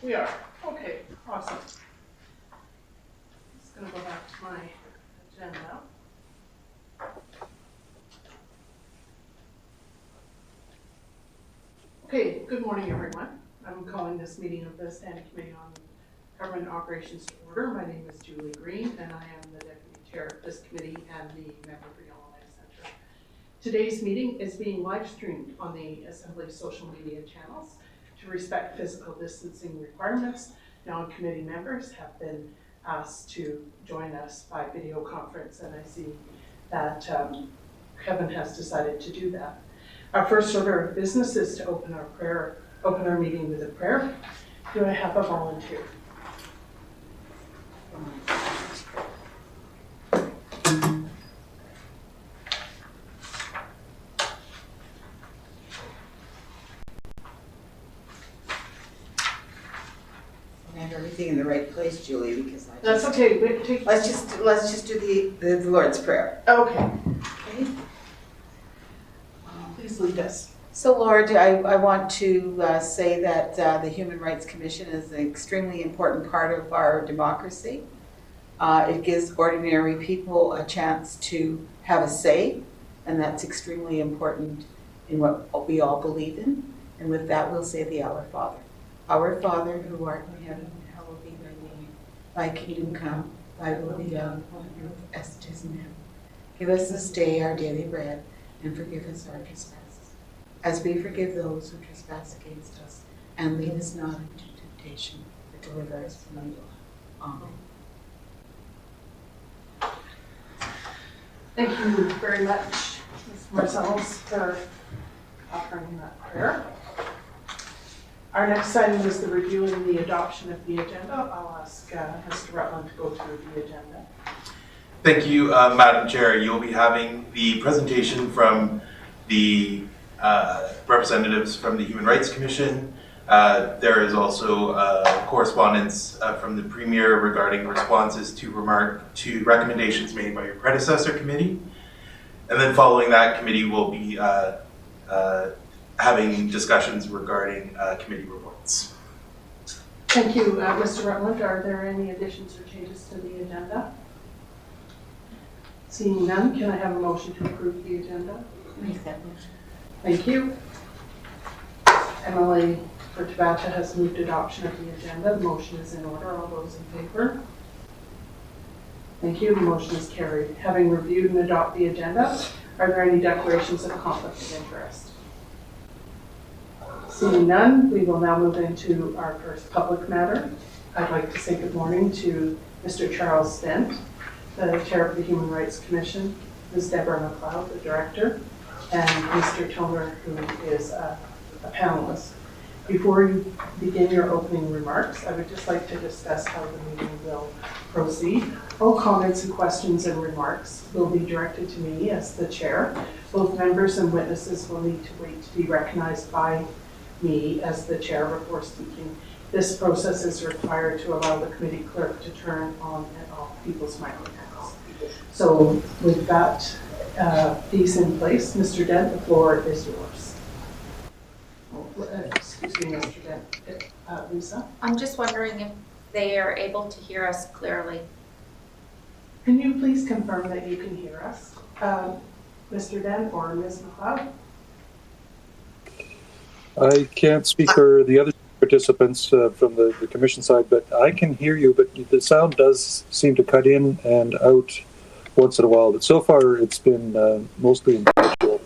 We are. Okay, awesome. Just going to go back to my agenda. Okay, good morning, everyone. I'm calling this meeting of the Standing Committee on Government Operations to order. My name is Julie Green, and I am the Deputy Chair of this committee and the member of the Illinois Center. Today's meeting is being live streamed on the Assembly's social media channels. To respect physical distancing requirements, non-committee members have been asked to join us by video conference, and I see that Kevin has decided to do that. Our first order of business is to open our meeting with a prayer. Do I have a volunteer? Everything in the right place, Julie, because That's okay. Let's just do the Lord's Prayer. Okay. Please lead us. So, Lord, I want to say that the Human Rights Commission is an extremely important part of our democracy. It gives ordinary people a chance to have a say, and that's extremely important in what we all believe in. And with that, we'll say the Our Father. Our Father, who art in heaven, hallowed be thy name. Thy kingdom come, thy will be done on earth as it is in heaven. Give us this day our daily bread, and forgive us our trespasses, as we forgive those who trespass against us. And lead us not into temptation, but deliver us from evil. Amen. Thank you very much, Ms. Marcellus, for offering that prayer. Our next item is the review and the adoption of the agenda. I'll ask Mr. Rutland to go through the agenda. Thank you, Madam Chair. You'll be having the presentation from the representatives from the Human Rights Commission. There is also correspondence from the Premier regarding responses to recommendations made by your predecessor committee. And then following that, committee will be having discussions regarding committee reports. Thank you, Mr. Rutland. Are there any additions or changes to the agenda? Seeing none, can I have a motion to approve the agenda? Make that motion. Thank you. Emily Tabata has moved adoption of the agenda. The motion is in order. All those in favor? Thank you. The motion is carried. Having reviewed and adopted the agenda, are there any declarations of conflict of interest? Seeing none, we will now move into our first public matter. I'd like to say good morning to Mr. Charles Dent, the Chair of the Human Rights Commission, Ms. Deborah McLeod, the Director, and Mr. Toner, who is a panelist. Before you begin your opening remarks, I would just like to discuss how the meeting will proceed. All comments and questions and remarks will be directed to me as the Chair. Both members and witnesses will need to wait to be recognized by me as the Chair before speaking. This process is required to allow the committee clerk to turn on and off people's microphones. So with that piece in place, Mr. Dent, the floor is yours. Excuse me, Mr. Dent. Lisa? I'm just wondering if they are able to hear us clearly. Can you please confirm that you can hear us, Mr. Dent or Ms. McLeod? I can't speak for the other participants from the commission side, but I can hear you, but the sound does seem to cut in and out once in a while. But so far, it's been mostly intellectual.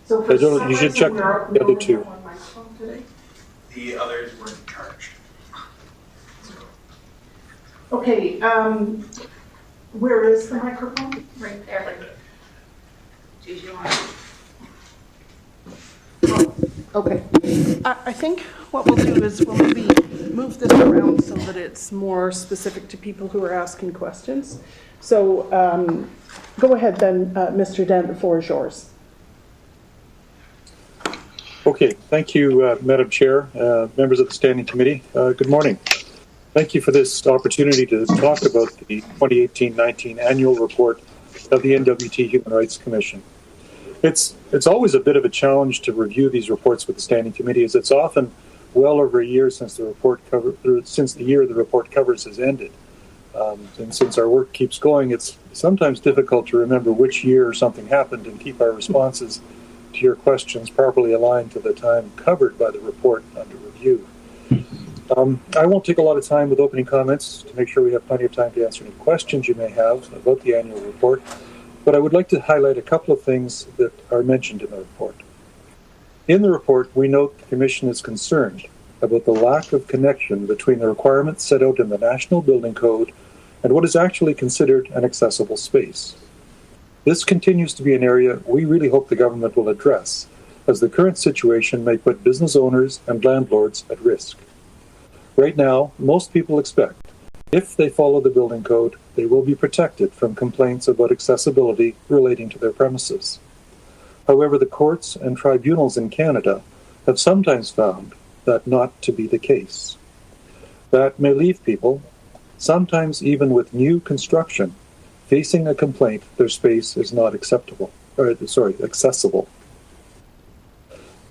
So for you should check the other two. The others weren't charged. Okay, where is the microphone? Right there. Choose your one. Okay. I think what we'll do is we'll maybe move this around so that it's more specific to people who are asking questions. So go ahead then, Mr. Dent, the floor is yours. Okay, thank you, Madam Chair, members of the Standing Committee. Good morning. Thank you for this opportunity to talk about the 2018-19 annual report of the NWT Human Rights Commission. It's always a bit of a challenge to review these reports with the standing committee, as it's often well over a year since the year the report covers has ended. And since our work keeps going, it's sometimes difficult to remember which year something happened and keep our responses to your questions properly aligned to the time covered by the report under review. I won't take a lot of time with opening comments to make sure we have plenty of time to answer any questions you may have about the annual report, but I would like to highlight a couple of things that are mentioned in the report. In the report, we note the Commission is concerned about the lack of connection between the requirements set out in the National Building Code and what is actually considered an accessible space. This continues to be an area we really hope the government will address, as the current situation may put business owners and landlords at risk. Right now, most people expect, if they follow the building code, they will be protected from complaints about accessibility relating to their premises. However, the courts and tribunals in Canada have sometimes found that not to be the case. That may leave people, sometimes even with new construction, facing a complaint their space is not accessible.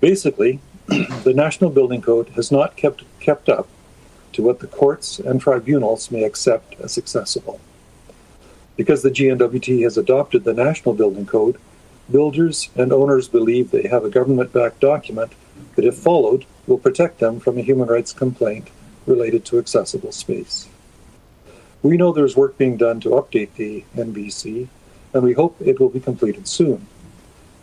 Basically, the National Building Code has not kept up to what the courts and tribunals may accept as accessible. Because the NWT has adopted the National Building Code, builders and owners believe they have a government-backed document that, if followed, will protect them from a human rights complaint related to accessible space. We know there's work being done to update the NBC, and we hope it will be completed soon.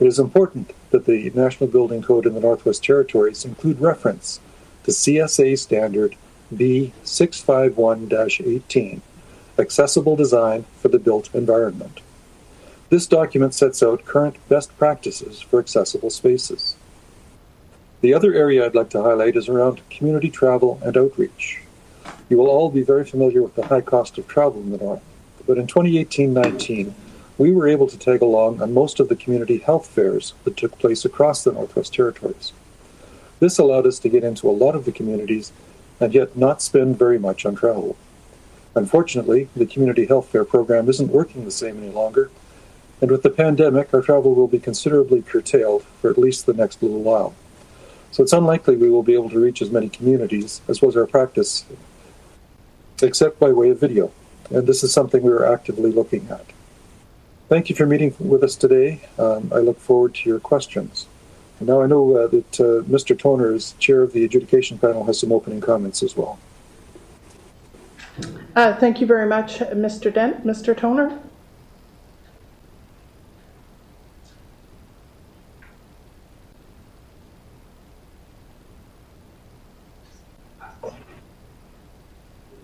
It is important that the National Building Code in the Northwest Territories include reference to CSA Standard B651-18, Accessible Design for the Built Environment. This document sets out current best practices for accessible spaces. The other area I'd like to highlight is around community travel and outreach. You will all be very familiar with the high cost of travel in the North, but in 2018-19, we were able to tag along on most of the community health fairs that took place across the Northwest Territories. This allowed us to get into a lot of the communities and yet not spend very much on travel. Unfortunately, the community health fair program isn't working the same any longer, and with the pandemic, our travel will be considerably curtailed for at least the next little while. So it's unlikely we will be able to reach as many communities as was our practice, except by way of video, and this is something we are actively looking at. Thank you for meeting with us today. I look forward to your questions. And now I know that Mr. Toner, as chair of the adjudication panel, has some opening comments as well. Thank you very much, Mr. Dent. Mr. Toner?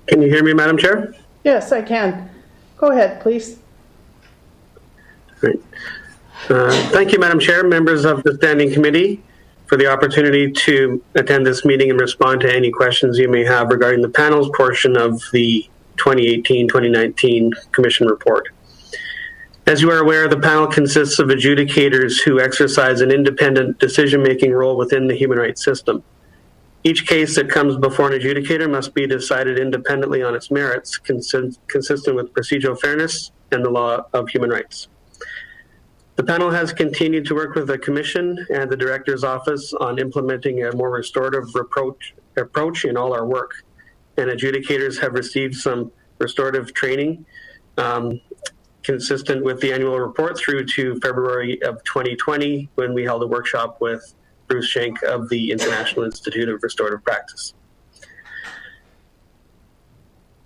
Can you hear me, Madam Chair? Yes, I can. Go ahead, please. Great. Thank you, Madam Chair, members of the Standing Committee, for the opportunity to attend this meeting and respond to any questions you may have regarding the panel's portion of the 2018-2019 Commission report. As you are aware, the panel consists of adjudicators who exercise an independent decision-making role within the human rights system. Each case that comes before an adjudicator must be decided independently on its merits, consistent with procedural fairness and the law of human rights. The panel has continued to work with the Commission and the Director's Office on implementing a more restorative approach in all our work, and adjudicators have received some restorative training consistent with the annual report through to February of 2020, when we held a workshop with Bruce Schenk of the International Institute of Restorative Practice.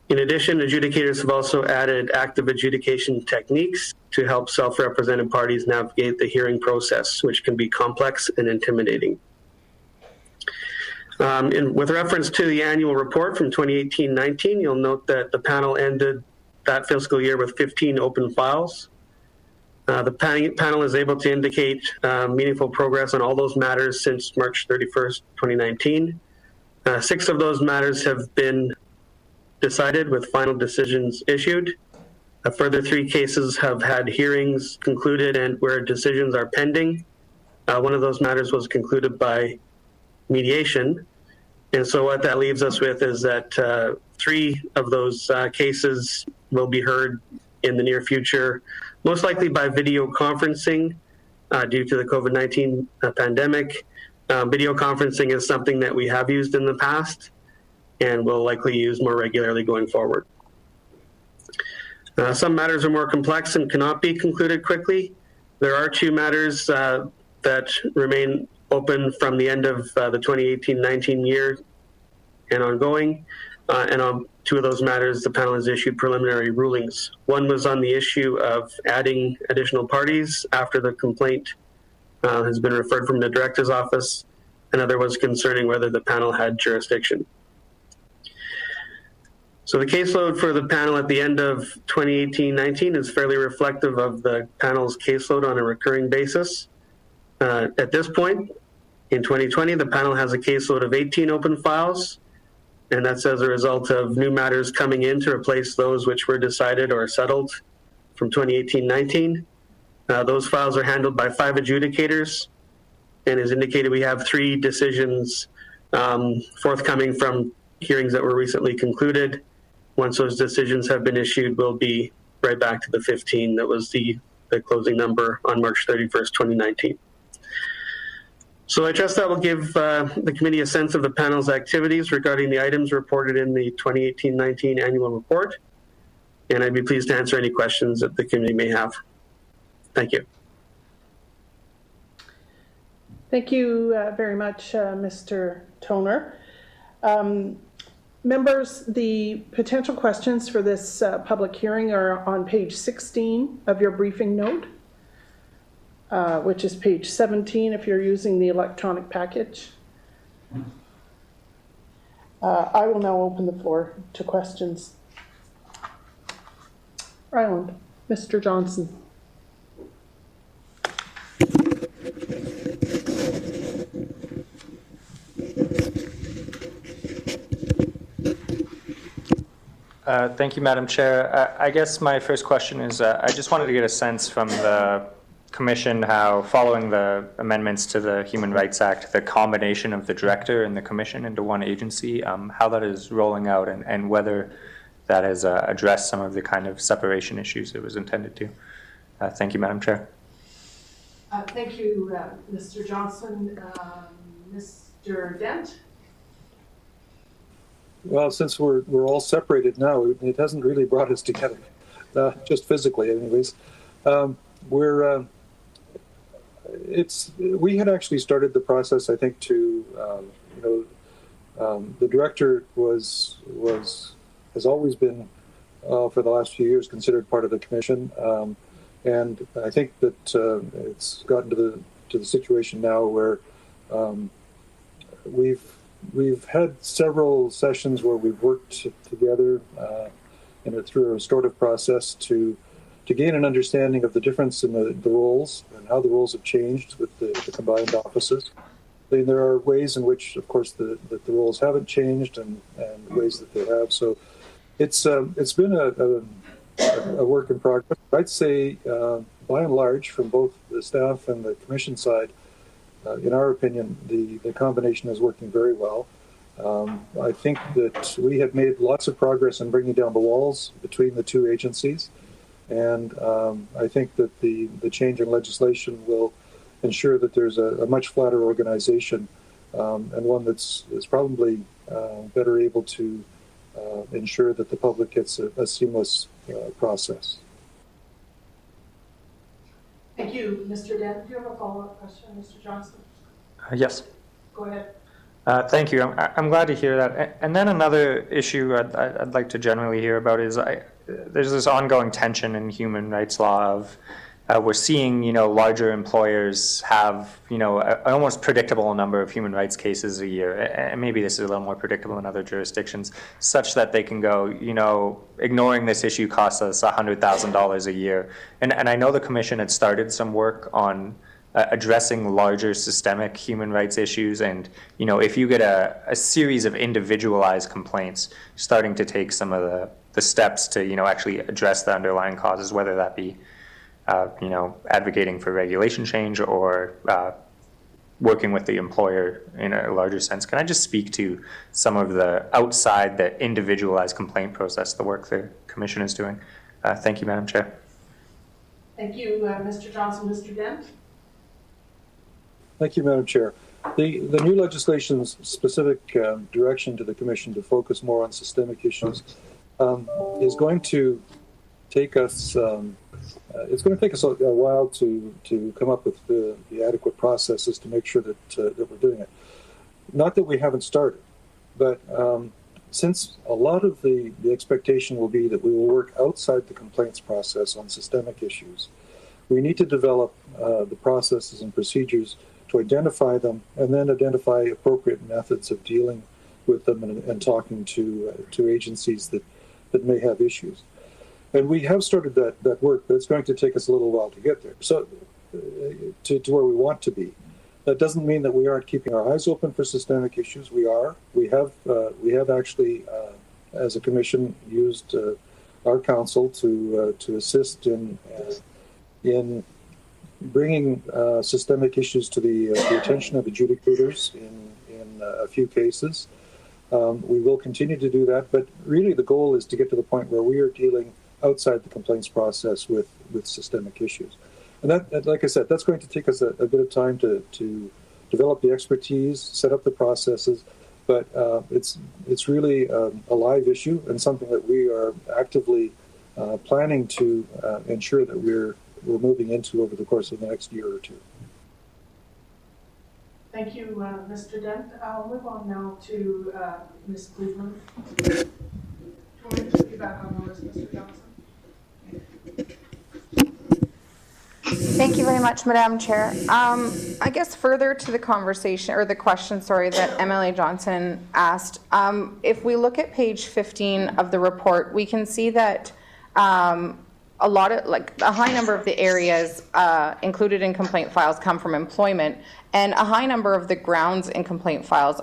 In addition, adjudicators have also added active adjudication techniques to help self-represented parties navigate the hearing process, which can be complex and intimidating. With reference to the annual report from 2018-19, you'll note that the panel ended that fiscal year with 15 open files. The panel is able to indicate meaningful progress on all those matters since March 31st, 2019. 6 of those matters have been decided with final decisions issued. A further 3 cases have had hearings concluded and where decisions are pending. One of those matters was concluded by mediation. And so what that leaves us with is that 3 of those cases will be heard in the near future, most likely by video conferencing, due to the COVID-19 pandemic. Video conferencing is something that we have used in the past and will likely use more regularly going forward. Some matters are more complex and cannot be concluded quickly. There are two matters that remain open from the end of the 2018-19 year and ongoing. And on two of those matters, the panel has issued preliminary rulings. One was on the issue of adding additional parties after the complaint has been referred from the director's office. Another was concerning whether the panel had jurisdiction. So the caseload for the panel at the end of 2018-19 is fairly reflective of the panel's caseload on a recurring basis. At this point, in 2020, the panel has a caseload of 18 open files, and that's as a result of new matters coming in to replace those which were decided or settled from 2018-19. Those files are handled by 5 adjudicators, and as indicated, we have 3 decisions forthcoming from hearings that were recently concluded. Once those decisions have been issued, we'll be right back to the 15 that was the closing number on March 31st, 2019. So I trust that will give the committee a sense of the panel's activities regarding the items reported in the 2018-19 annual report, and I'd be pleased to answer any questions that the committee may have. Thank you. Thank you very much, Mr. Toner. Members, the potential questions for this public hearing are on page 16 of your briefing note, which is page 17 if you're using the electronic package. I will now open the floor to questions. Ryland, Mr. Johnson. Thank you, Madam Chair. I guess my first question is, I just wanted to get a sense from the Commission how, following the amendments to the Human Rights Act, the combination of the Director and the Commission into one agency, how that is rolling out and whether that has addressed some of the kind of separation issues it was intended to. Thank you, Madam Chair. Thank you, Mr. Johnson. Mr. Dent? Well, since we're all separated now, it hasn't really brought us together, just physically, anyways. We had actually started the process, I think, to the director has always been for the last few years considered part of the commission, and I think that it's gotten to the situation now where we've had several sessions where we've worked together through a restorative process to gain an understanding of the difference in the roles and how the roles have changed with the combined offices. I mean, there are ways in which, of course, the roles haven't changed and ways that they have. So it's been a work in progress. I'd say, by and large, from both the staff and the commission side, in our opinion, the combination is working very well. I think that we have made lots of progress in bringing down the walls between the two agencies, and I think that the change in legislation will ensure that there's a much flatter organization and one that's probably better able to ensure that the public gets a seamless process. Thank you, Mr. Dent. Do you have a follow-up question, Mr. Johnson? Yes. Go ahead. Thank you. I'm glad to hear that. And then another issue I'd like to generally hear about is there's this ongoing tension in human rights law of we're seeing, larger employers have, an almost predictable number of human rights cases a year. And maybe this is a little more predictable in other jurisdictions, such that they can go, ignoring this issue costs us $100,000 a year. And I know the Commission had started some work on addressing larger systemic human rights issues. And, if you get a series of individualized complaints, starting to take some of the steps to, actually address the underlying causes, whether that be advocating for regulation change or working with the employer in a larger sense. Can I just speak to some of the outside the individualized complaint process, the work the Commission is doing? Thank you, Madam Chair. Thank you, Mr. Johnson. Mr. Dent? Thank you, Madam Chair. The new legislation's specific direction to the Commission to focus more on systemic issues is going to take us. It's going to take us a while to come up with the adequate processes to make sure that we're doing it. Not that we haven't started, but since a lot of the expectation will be that we will work outside the complaints process on systemic issues, we need to develop the processes and procedures to identify them and then identify appropriate methods of dealing with them and talking to agencies that may have issues. And we have started that work, but it's going to take us a little while to get there. So to where we want to be. That doesn't mean that we aren't keeping our eyes open for systemic issues. We are. We have actually, as a commission, used our council to assist in bringing systemic issues to the attention of adjudicators in a few cases. We will continue to do that, but really the goal is to get to the point where we are dealing outside the complaints process with systemic issues. And that, like I said, that's going to take us a bit of time to develop the expertise, set up the processes, but it's really a live issue and something that we are actively planning to ensure that we're moving into over the course of the next year or two. Thank you, Mr. Dent. I'll move on now to Ms. Cleveland. Do you want me to put you back on the list, Mr. Johnson? Thank you very much, Madam Chair. I guess further to the conversation, or the question, sorry, that MLA Johnson asked, if we look at page 15 of the report, we can see that a lot of, like, a high number of the areas included in complaint files come from employment, and a high number of the grounds in complaint files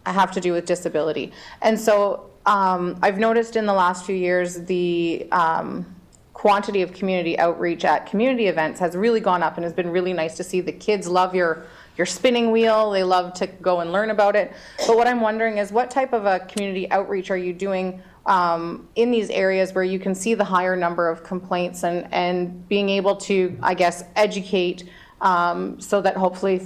have to do with disability. And so I've noticed in the last few years the quantity of community outreach at community events has really gone up, and has been really nice to see. The kids love your spinning wheel. They love to go and learn about it. But what I'm wondering is, what type of a community outreach are you doing in these areas where you can see the higher number of complaints, and being able to, I guess, educate so that hopefully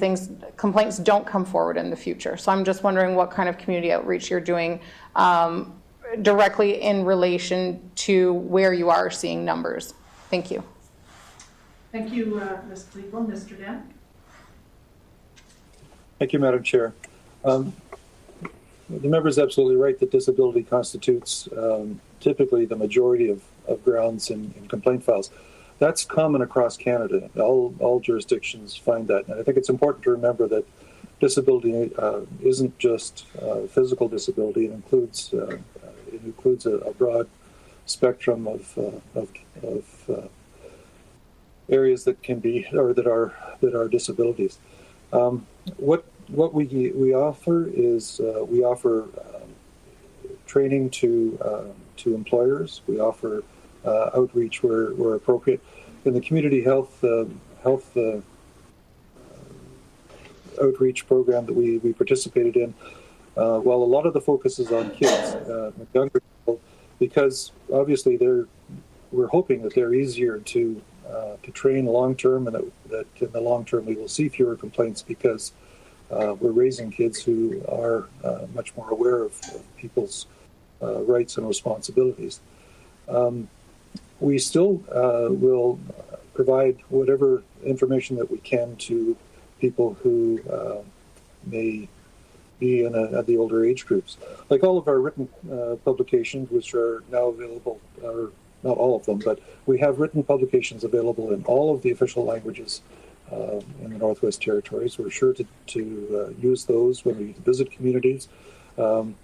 complaints don't come forward in the future. So I'm just wondering what kind of community outreach you're doing directly in relation to where you are seeing numbers. Thank you. Thank you, Ms. Cleveland. Mr. Dent? Thank you, Madam Chair. The member is absolutely right that disability constitutes typically the majority of grounds in complaint files. That's common across Canada. All jurisdictions find that. And I think it's important to remember that disability isn't just physical disability. It includes a broad spectrum of areas that can be, or that are disabilities. What we offer is we offer training to employers. We offer outreach where appropriate. In the community health outreach program that we participated in, while a lot of the focus is on kids, younger people, because obviously we're hoping that they're easier to train long term, and that in the long term we will see fewer complaints, because we're raising kids who are much more aware of people's rights and responsibilities. We still will provide whatever information that we can to people who may be at the older age groups. Like all of our written publications, which are now available, or not all of them, but we have written publications available in all of the official languages in the Northwest Territories. We're sure to use those when we visit communities. When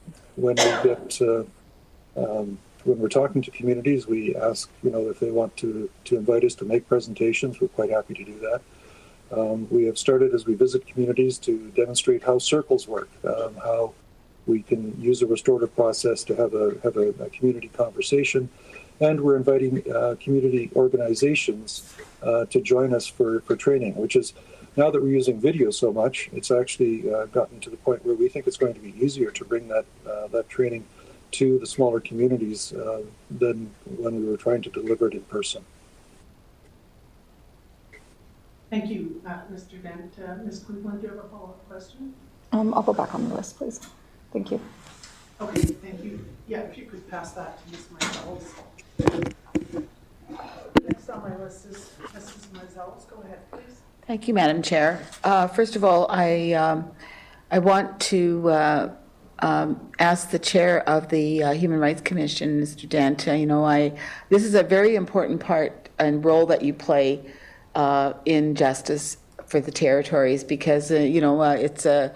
we're talking to communities, we ask, if they want to invite us to make presentations. We're quite happy to do that. We have started, as we visit communities, to demonstrate how circles work, how we can use a restorative process to have a community conversation, and we're inviting community organizations to join us for training, which is, now that we're using video so much, it's actually gotten to the point where we think it's going to be easier to bring that training to the smaller communities than when we were trying to deliver it in person. Thank you, Mr. Dent. Ms. Cleveland, do you have a follow-up question? I'll go back on the list, please. Thank you. Okay, thank you. Yeah, if you could pass that to Ms. Marzells. Next on my list is Mrs. Marzells. Go ahead, please. Thank you, Madam Chair. First of all, I want to ask the Chair of the Human Rights Commission, Mr. Dent, this is a very important part and role that you play in justice for the territories because, it's a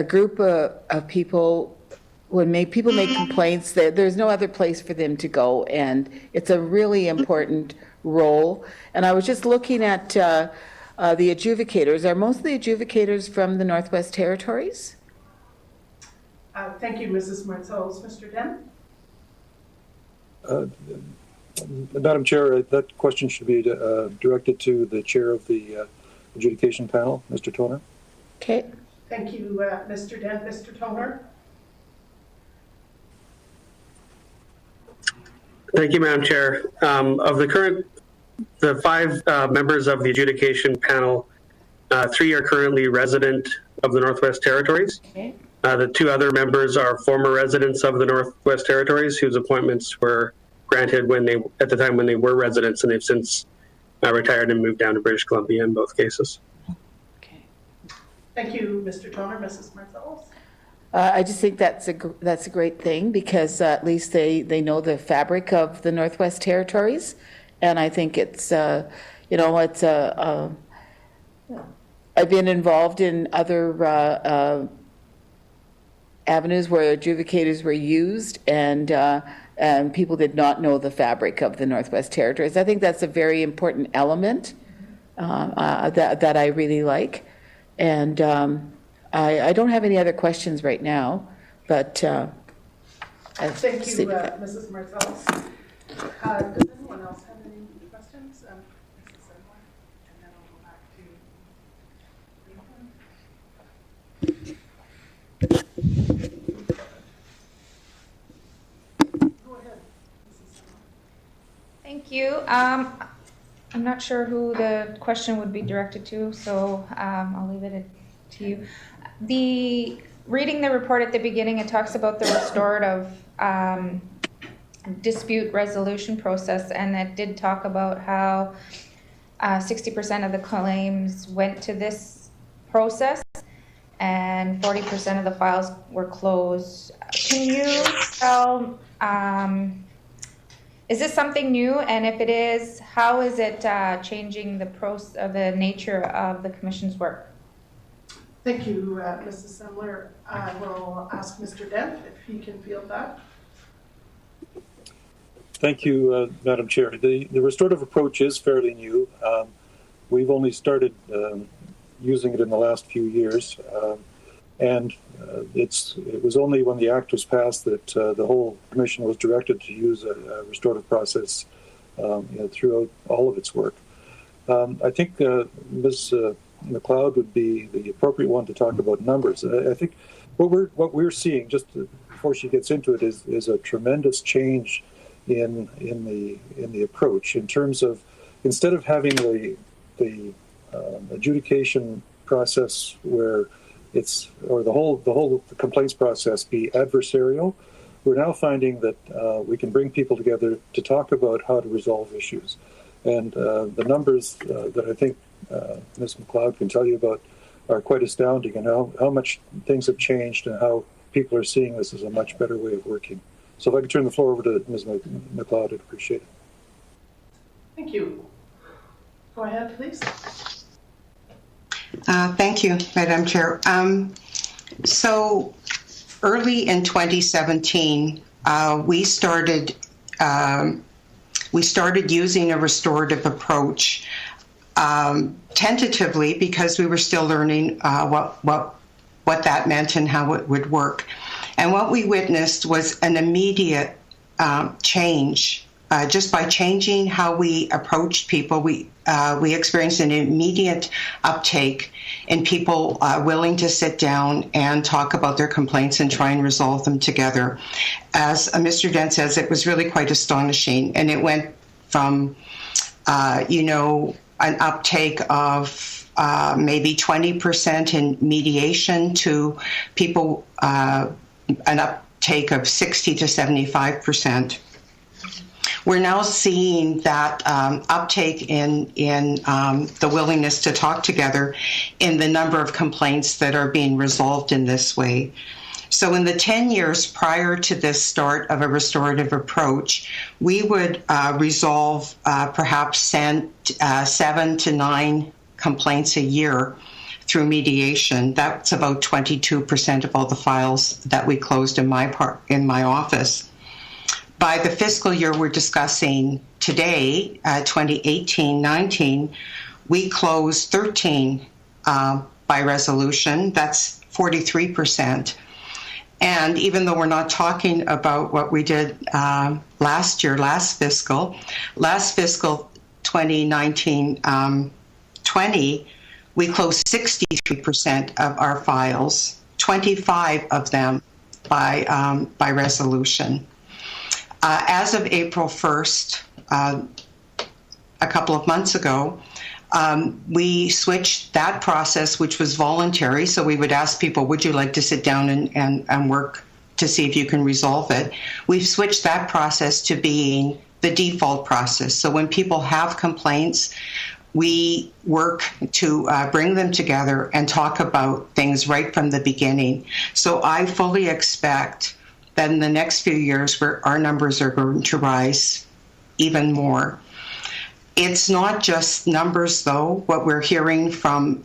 group of people. When people make complaints, there's no other place for them to go, and it's a really important role. And I was just looking at the adjudicators. Are most of the adjudicators from the Northwest Territories? Thank you, Mrs. Marzells. Mr. Dent? Madam Chair, that question should be directed to the chair of the adjudication panel, Mr. Toner. Okay. Thank you, Mr. Dent. Mr. Toner? Thank you, Madam Chair. Of the 5 members of the adjudication panel, 3 are currently resident of the Northwest Territories. Okay. The 2 other members are former residents of the Northwest Territories whose appointments were granted at the time when they were residents, and they've since retired and moved down to British Columbia in both cases. Okay. Thank you, Mr. Toner. Mrs. Marzells? I just think that's a great thing because at least they know the fabric of the Northwest Territories, and I think it's I've been involved in other avenues where adjudicators were used and people did not know the fabric of the Northwest Territories. I think that's a very important element that I really like, and I don't have any other questions right now, but Thank you, Mrs. Marzells. Does anyone else have any questions? Mrs. Sedgwick, and then I'll go back to Go ahead, Mrs. Sedgwick. Thank you. I'm not sure who the question would be directed to, so I'll leave it to you. Reading the report at the beginning, it talks about the restorative dispute resolution process, and it did talk about how 60% of the claims went to this process and 40% of the files were closed. Can you tell, is this something new? And if it is, how is it changing the nature of the Commission's work? Thank you, Mrs. Semler. I will ask Mr. Dent if he can field that. Thank you, Madam Chair. The restorative approach is fairly new. We've only started using it in the last few years, and it was only when the Act was passed that the whole Commission was directed to use a restorative process throughout all of its work. I think Ms. McLeod would be the appropriate one to talk about numbers. I think what we're seeing, just before she gets into it, is a tremendous change in the approach in terms of, instead of having the adjudication process where the whole complaints process be adversarial, we're now finding that we can bring people together to talk about how to resolve issues. And the numbers that I think Ms. McLeod can tell you about are quite astounding, and how much things have changed and how people are seeing this as a much better way of working. So if I could turn the floor over to Ms. McLeod, I'd appreciate it. Thank you. Go ahead, please. Thank you, Madam Chair. So early in 2017, we started using a restorative approach tentatively because we were still learning what that meant and how it would work. And what we witnessed was an immediate change. Just by changing how we approached people, we experienced an immediate uptake in people willing to sit down and talk about their complaints and try and resolve them together. As Mr. Dent says, it was really quite astonishing, and it went from an uptake of maybe 20% in mediation to people, an uptake of 60 to 75%. We're now seeing that uptake in the willingness to talk together in the number of complaints that are being resolved in this way. So in the 10 years prior to this start of a restorative approach, we would resolve perhaps 7 to 9 complaints a year through mediation. That's about 22% of all the files that we closed in my office. By the fiscal year we're discussing today, 2018-19, we closed 13 by resolution. That's 43%. And even though we're not talking about what we did last fiscal 2019-20, we closed 63% of our files, 25 of them by resolution. As of April 1st, a couple of months ago, we switched that process, which was voluntary. So we would ask people, would you like to sit down and work to see if you can resolve it? We've switched that process to being the default process. So when people have complaints, we work to bring them together and talk about things right from the beginning. So I fully expect that in the next few years, our numbers are going to rise even more. It's not just numbers, though. What we're hearing from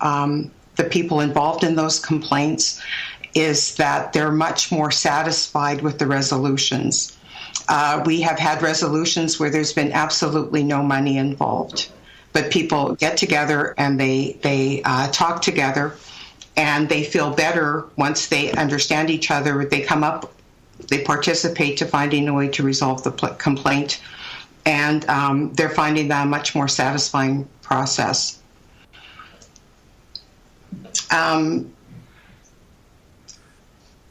the people involved in those complaints is that they're much more satisfied with the resolutions. We have had resolutions where there's been absolutely no money involved, but people get together and they talk together, and they feel better once they understand each other. They participate to finding a way to resolve the complaint, and they're finding that a much more satisfying process.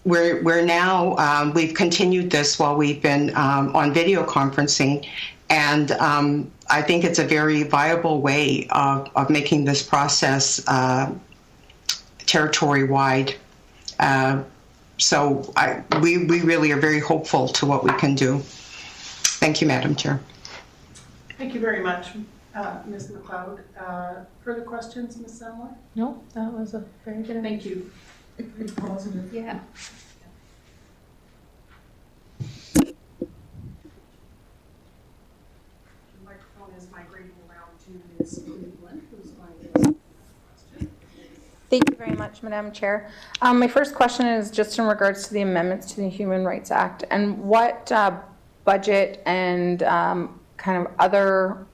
We're now, we've continued this while we've been on video conferencing, and I think it's a very viable way of making this process territory-wide. So we really are very hopeful to what we can do. Thank you, Madam Chair. Thank you very much, Ms. McLeod. Further questions, Ms. Semler? No, that was a very good. Thank you. Very positive. Yeah. The microphone is migrating around to Ms. Cleveland, who's going to ask a question. Thank you very much, Madam Chair. My first question is just in regards to the amendments to the Human Rights Act, and what budget and kind of other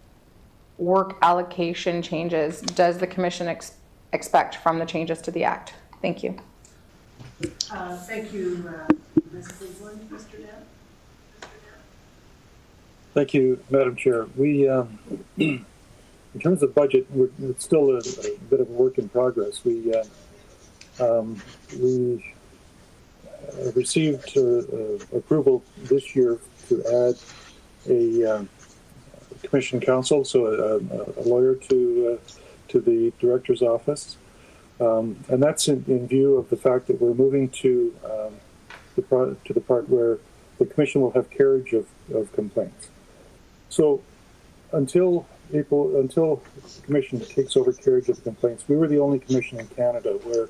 work allocation changes does the Commission expect from the changes to the Act? Thank you. Thank you, Ms. Cleveland. Mr. Dent? Thank you, Madam Chair. We, in terms of budget, it's still a bit of a work in progress. We received approval this year to add a commission counsel, so a lawyer to the director's office, and that's in view of the fact that we're moving to the part where the commission will have carriage of complaints. So until the commission takes over carriage of complaints, we were the only commission in Canada where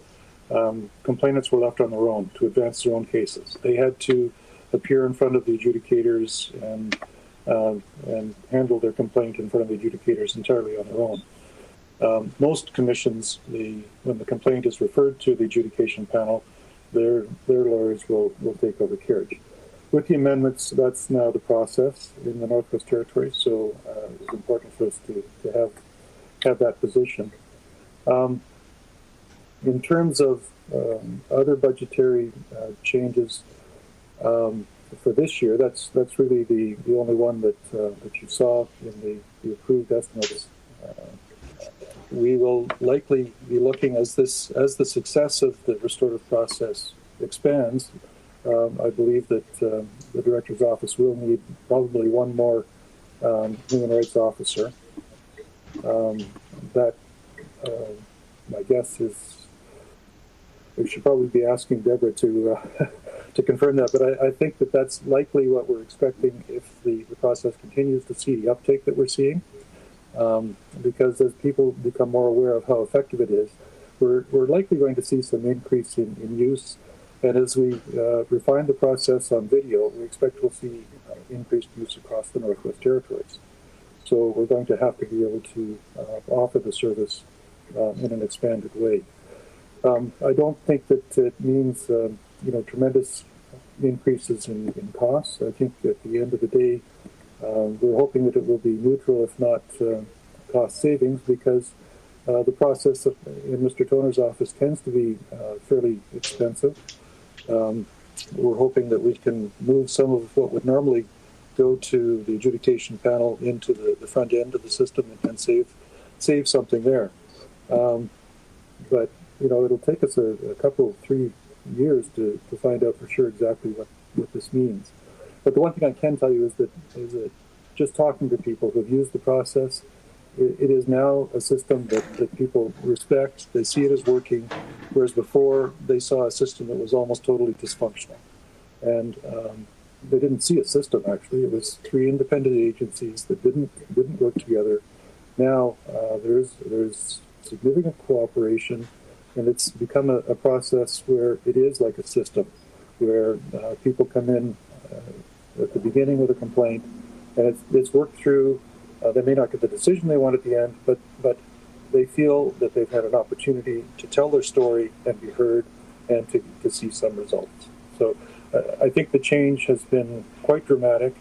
complainants were left on their own to advance their own cases. They had to appear in front of the adjudicators and handle their complaint in front of the adjudicators entirely on their own. Most commissions, when the complaint is referred to the adjudication panel, their lawyers will take over carriage. With the amendments, that's now the process in the Northwest Territory, so it's important for us to have that position. In terms of other budgetary changes for this year, that's really the only one that you saw in the approved estimates. We will likely be looking as the success of the restorative process expands. I believe that the director's office will need probably one more human rights officer. that, my guess is, we should probably be asking Deborah to to confirm that, but I think that that's likely what we're expecting if the process continues to see the uptake that we're seeing. Because as people become more aware of how effective it is, we're likely going to see some increase in use. And as we refine the process on video, we expect we'll see increased use across the Northwest Territories. So we're going to have to be able to offer the service in an expanded way. I don't think that it means tremendous increases in costs. I think at the end of the day, we're hoping that it will be neutral, if not cost savings, because the process in Mr. Toner's office tends to be fairly expensive. We're hoping that we can move some of what would normally go to the adjudication panel into the front end of the system and save something there. But it'll take us a couple, 3 years to find out for sure exactly what this means. But the one thing I can tell you is that just talking to people who've used the process, it is now a system that people respect. They see it as working, whereas before they saw a system that was almost totally dysfunctional. And they didn't see a system, actually. It was 3 independent agencies that didn't work together. Now there's significant cooperation, and it's become a process where it is like a system, where people come in at the beginning with a complaint, and it's worked through. They may not get the decision they want at the end, but they feel that they've had an opportunity to tell their story and be heard and to see some results. So I think the change has been quite dramatic.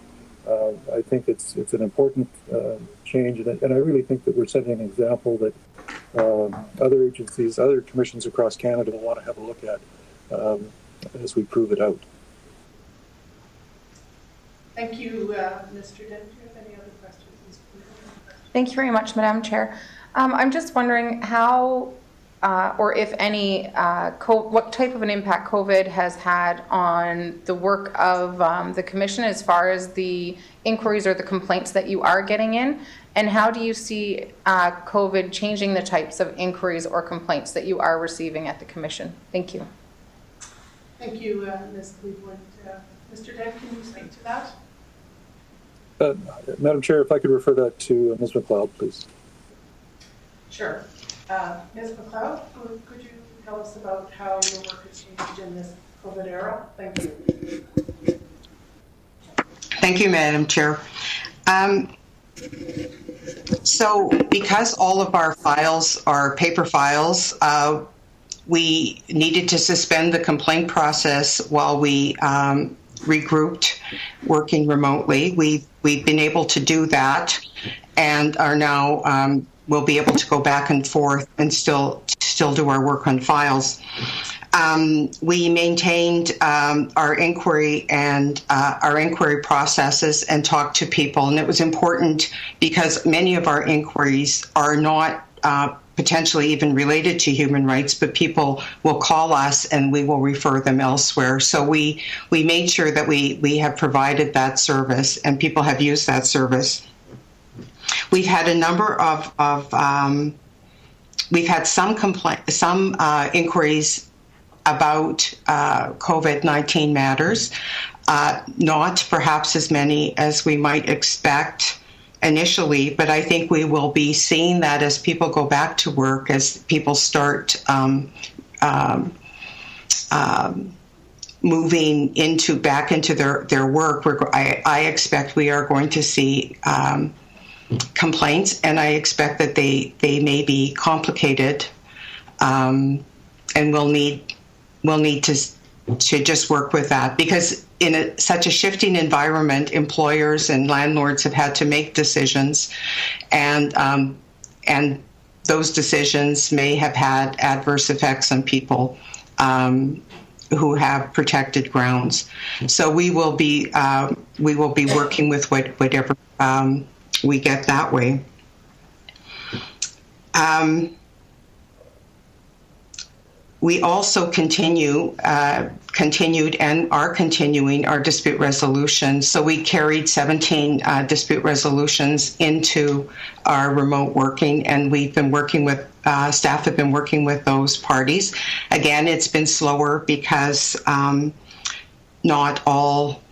I think it's an important change, and I really think that we're setting an example that other agencies, other commissions across Canada will want to have a look at as we prove it out. Thank you, Mr. Dent. Do you have any other questions? Thank you very much, Madam Chair. I'm just wondering how, or if any, what type of an impact COVID has had on the work of the Commission as far as the inquiries or the complaints that you are getting in, and how do you see COVID changing the types of inquiries or complaints that you are receiving at the Commission? Thank you. Thank you, Ms. Cleveland. Mr. Dent, can you speak to that? Madam Chair, if I could refer that to Ms. McLeod, please. Sure. Ms. McLeod, could you tell us about how your work has changed in this COVID era? Thank you. Thank you, Madam Chair. So because all of our files are paper files, we needed to suspend the complaint process while we regrouped working remotely. We've been able to do that and are now we'll be able to go back and forth and still do our work on files. We maintained our inquiry and our inquiry processes and talked to people, and it was important because many of our inquiries are not potentially even related to human rights, but people will call us and we will refer them elsewhere. So we made sure that we have provided that service and people have used that service. We've had a number of we've had some inquiries about COVID-19 matters, not perhaps as many as we might expect initially, but I think we will be seeing that as people go back to work, as people start moving back into their work. I expect we are going to see complaints, and I expect that they may be complicated, and we'll need to just work with that, because in such a shifting environment, employers and landlords have had to make decisions, and those decisions may have had adverse effects on people who have protected grounds. So we will be working with whatever we get that way. we also continued and are continuing our dispute resolution. So we carried 17 dispute resolutions into our remote working, and we've been working with, staff have been working with those parties. Again, it's been slower because not all,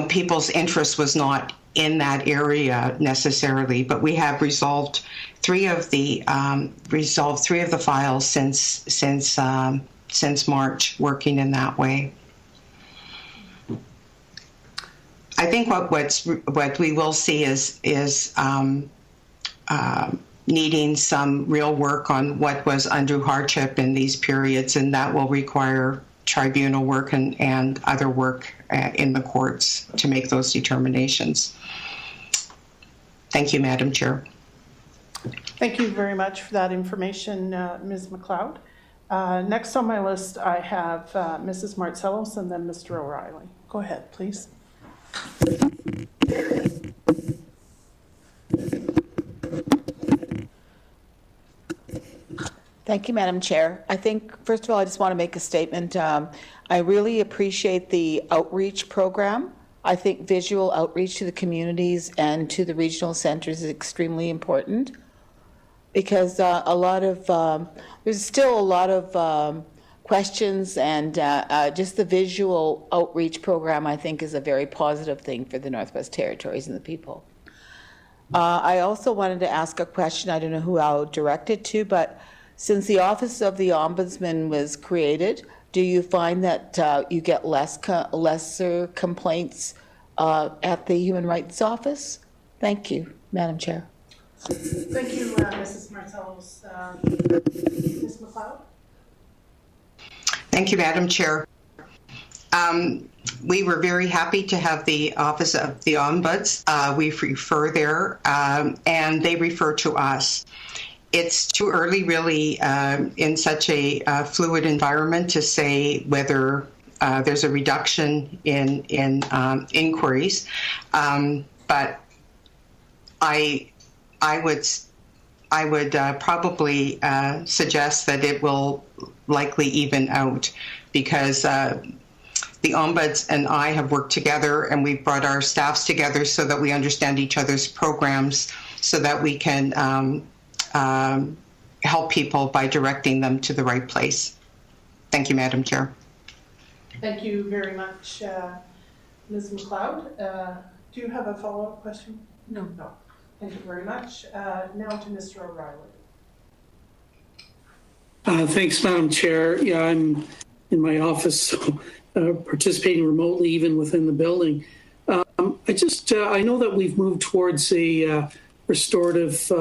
people's interest was not in that area necessarily, but we have resolved three of the files since March, working in that way. I think what we will see is needing some real work on what was undue hardship in these periods, and that will require tribunal work and other work in the courts to make those determinations. Thank you, Madam Chair. Thank you very much for that information, Ms. McLeod. Next on my list, I have Mrs. Martselos and then Mr. O'Reilly. Go ahead, please. Thank you, Madam Chair. I think, first of all, I just want to make a statement. I really appreciate the outreach program. I think visual outreach to the communities and to the regional centers is extremely important because there's still a lot of questions, and just the visual outreach program, I think, is a very positive thing for the Northwest Territories and the people. I also wanted to ask a question. I don't know who I'll direct it to, but since the Office of the Ombudsman was created, do you find that you get lesser complaints at the Human Rights Office? Thank you, Madam Chair. Thank you, Mrs. Martselos. Ms. McLeod? Thank you, Madam Chair. We were very happy to have the Office of the Ombuds. We refer there, and they refer to us. It's too early, really, in such a fluid environment to say whether there's a reduction in inquiries, but I would probably suggest that it will likely even out because the Ombuds and I have worked together, and we've brought our staffs together so that we understand each other's programs, so that we can help people by directing them to the right place. Thank you, Madam Chair. Thank you very much, Ms. McLeod. Do you have a follow-up question? No. Thank you very much. Now to Mr. O'Reilly. Thanks, Madam Chair. Yeah, I'm in my office, so, participating remotely, even within the building. I know that we've moved towards a restorative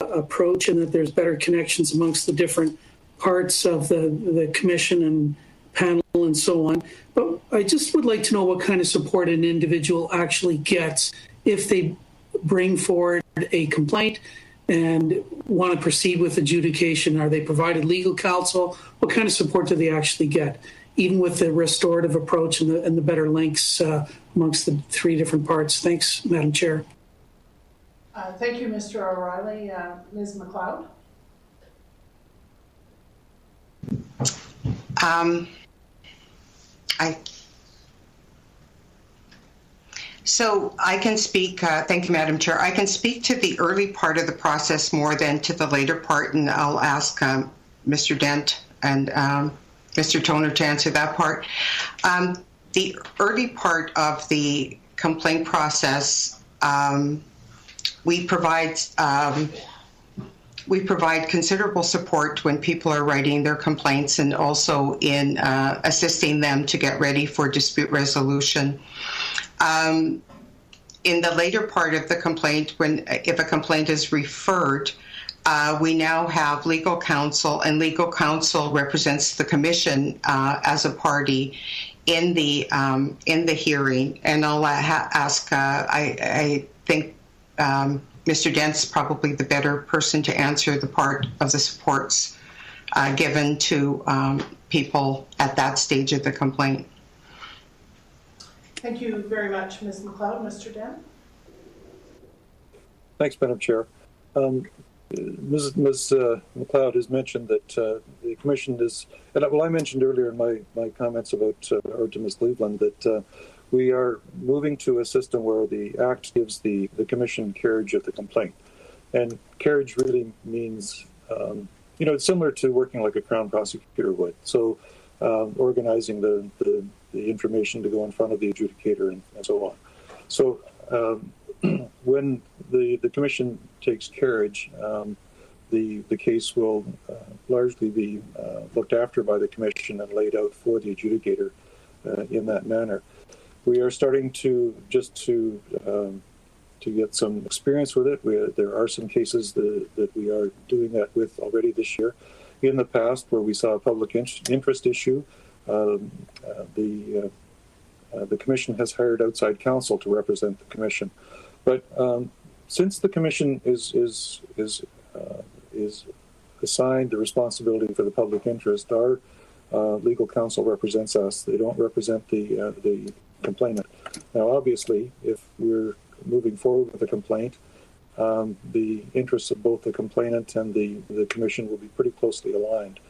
approach, and that there's better connections amongst the different parts of the commission and panel and so on. But I just would like to know what kind of support an individual actually gets if they bring forward a complaint and want to proceed with adjudication. Are they provided legal counsel? What kind of support do they actually get, even with the restorative approach and the better links amongst the three different parts? Thanks, Madam Chair. Thank you, Mr. O'Reilly. Ms. McLeod? So I can speak, thank you, Madam Chair. I can speak to the early part of the process more than to the later part, and I'll ask Mr. Dent and Mr. Toner to answer that part. The early part of the complaint process, we provide considerable support when people are writing their complaints, and also in assisting them to get ready for dispute resolution. In the later part of the complaint, if a complaint is referred, we now have legal counsel, and legal counsel represents the commission as a party in the hearing. And I'll ask. I think Mr. Dent's probably the better person to answer the part of the supports given to people at that stage of the complaint. Thank you very much, Ms. McLeod. Mr. Dent? Thanks, Madam Chair. Ms. McLeod has mentioned that the commission is, and I mentioned earlier in my comments about, or to Ms. Cleveland, that we are moving to a system where the Act gives the commission carriage of the complaint. And carriage really means, it's similar to working like a Crown prosecutor would. So organizing the information to go in front of the adjudicator and so on. So when the commission takes carriage, the case will largely be looked after by the commission and laid out for the adjudicator in that manner. We are starting to get some experience with it. There are some cases that we are doing that with already this year. In the past, where we saw a public interest issue, the commission has hired outside counsel to represent the commission. But since the commission is assigned the responsibility for the public interest, our legal counsel represents us. They don't represent the complainant. Now, obviously, if we're moving forward with a complaint, the interests of both the complainant and the commission will be pretty closely aligned.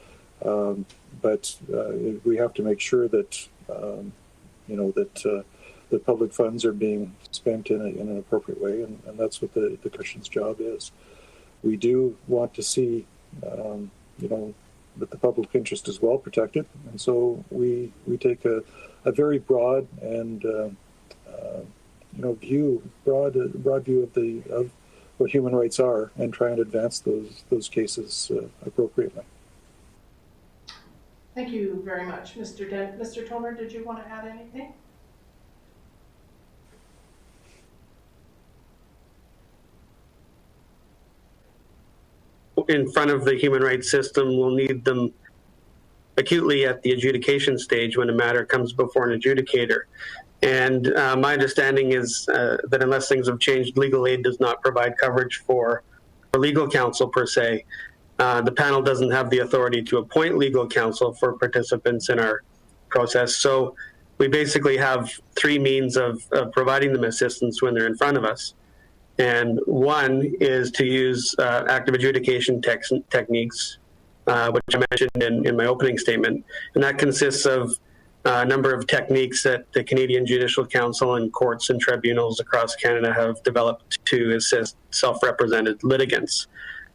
But we have to make sure that the public funds are being spent in an appropriate way, and that's what the commission's job is. We do want to see, that the public interest is well protected, and so we take a very broad and broad view of what human rights are, and try and advance those cases appropriately. Thank you very much, Mr. Dent. Mr. Toner, did you want to add anything? In front of the human rights system, we'll need them acutely at the adjudication stage when a matter comes before an adjudicator. And my understanding is that unless things have changed, legal aid does not provide coverage for legal counsel per se. The panel doesn't have the authority to appoint legal counsel for participants in our process. So we basically have three means of providing them assistance when they're in front of us. And one is to use active adjudication techniques, which I mentioned in my opening statement. And that consists of a number of techniques that the Canadian Judicial Council and courts and tribunals across Canada have developed to assist self-represented litigants.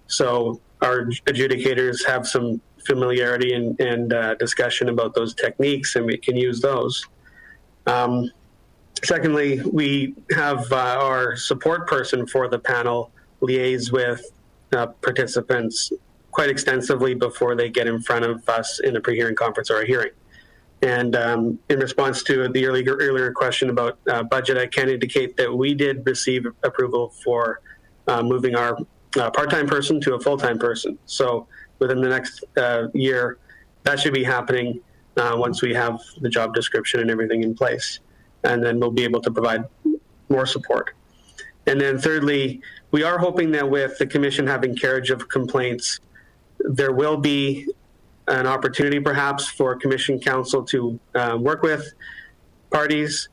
So our adjudicators have some familiarity and discussion about those techniques, and we can use those. Secondly, we have our support person for the panel liaise with participants quite extensively before they get in front of us in a pre-hearing conference or a hearing. And in response to the earlier question about budget, I can indicate that we did receive approval for moving our part-time person to a full-time person. So within the next year, that should be happening once we have the job description and everything in place. And then we'll be able to provide more support. And then thirdly, we are hoping that with the commission having carriage of complaints, there will be an opportunity perhaps for commission counsel to work with parties,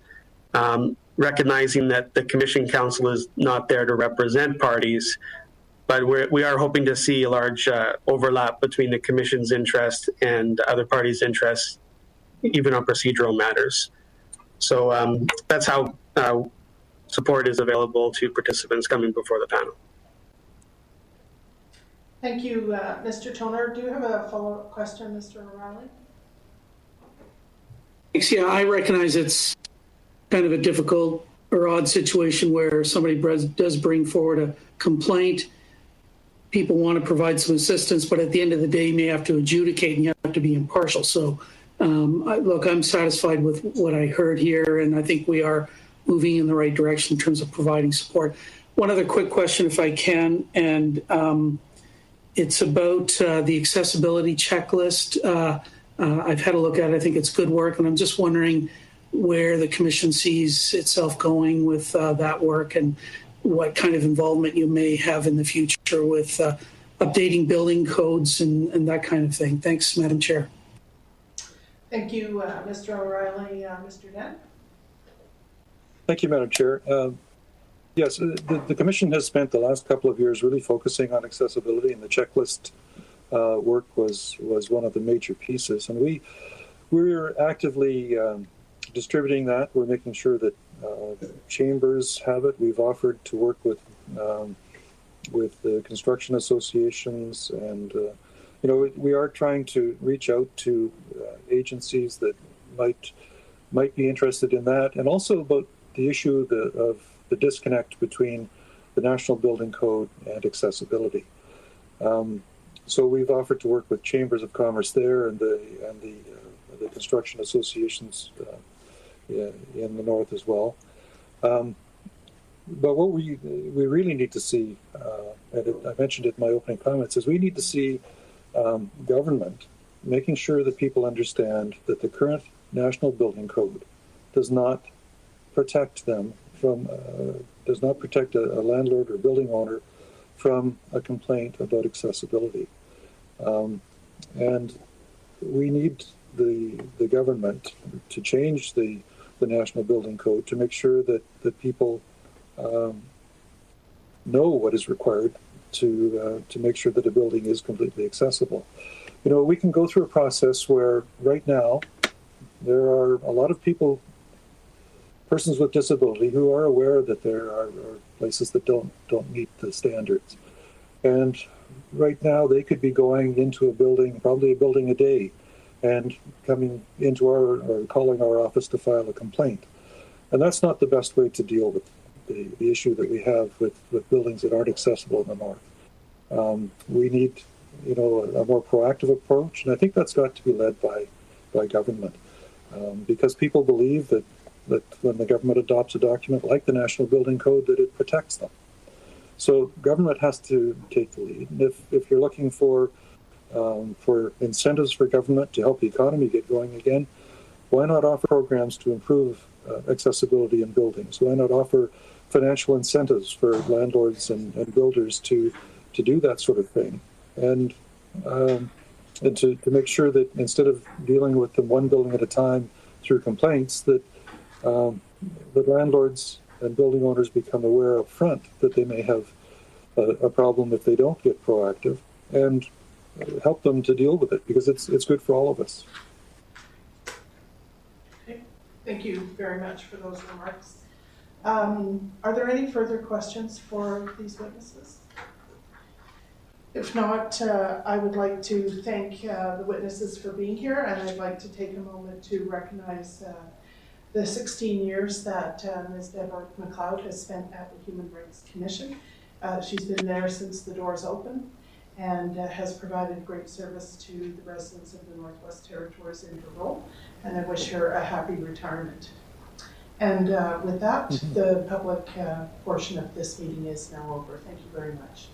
recognizing that the commission counsel is not there to represent parties, but we are hoping to see a large overlap between the commission's interest and other parties' interests, even on procedural matters. So that's how support is available to participants coming before the panel. Thank you, Mr. Toner. Do you have a follow-up question, Mr. O'Reilly? Thanks. Yeah, I recognize it's kind of a difficult or odd situation where somebody does bring forward a complaint. People want to provide some assistance, but at the end of the day, you may have to adjudicate and you have to be impartial. So, I'm satisfied with what I heard here, and I think we are moving in the right direction in terms of providing support. One other quick question, if I can, and it's about the accessibility checklist. I've had a look at it. I think it's good work, and I'm just wondering where the commission sees itself going with that work and what kind of involvement you may have in the future with updating building codes and that kind of thing. Thanks, Madam Chair. Thank you, Mr. O'Reilly. Mr. Dent? Thank you, Madam Chair. Yes, the Commission has spent the last couple of years really focusing on accessibility, and the checklist work was one of the major pieces. And we're actively distributing that. We're making sure that chambers have it. We've offered to work with the construction associations, and we are trying to reach out to agencies that might be interested in that, and also about the issue of the disconnect between the National Building Code and accessibility. So we've offered to work with chambers of commerce there and the construction associations in the north as well. But what we really need to see, and I mentioned it in my opening comments, is we need to see government making sure that people understand that the current National Building Code does not protect them from, does not protect a landlord or building owner from a complaint about accessibility. And we need the government to change the National Building Code to make sure that people know what is required to make sure that a building is completely accessible. We can go through a process where right now there are a lot of persons with disability who are aware that there are places that don't meet the standards. And right now they could be going into a building, probably a building a day, and coming into or calling our office to file a complaint. And that's not the best way to deal with the issue that we have with buildings that aren't accessible in the north. We need, a more proactive approach, and I think that's got to be led by government, because people believe that when the government adopts a document like the National Building Code, that it protects them. So government has to take the lead. And if you're looking for incentives for government to help the economy get going again, why not offer programs to improve accessibility in buildings? Why not offer financial incentives for landlords and builders to do that sort of thing? And to make sure that instead of dealing with them one building at a time through complaints, that landlords and building owners become aware up front that they may have a problem if they don't get proactive, and help them to deal with it, because it's good for all of us. Okay. Thank you very much for those remarks. Are there any further questions for these witnesses? If not, I would like to thank the witnesses for being here, and I'd like to take a moment to recognize the 16 years that Ms. Deborah McLeod has spent at the Human Rights Commission. She's been there since the doors opened, and has provided great service to the residents of the Northwest Territories in her role, and I wish her a happy retirement. And with that, the public portion of this meeting is now over. Thank you very much.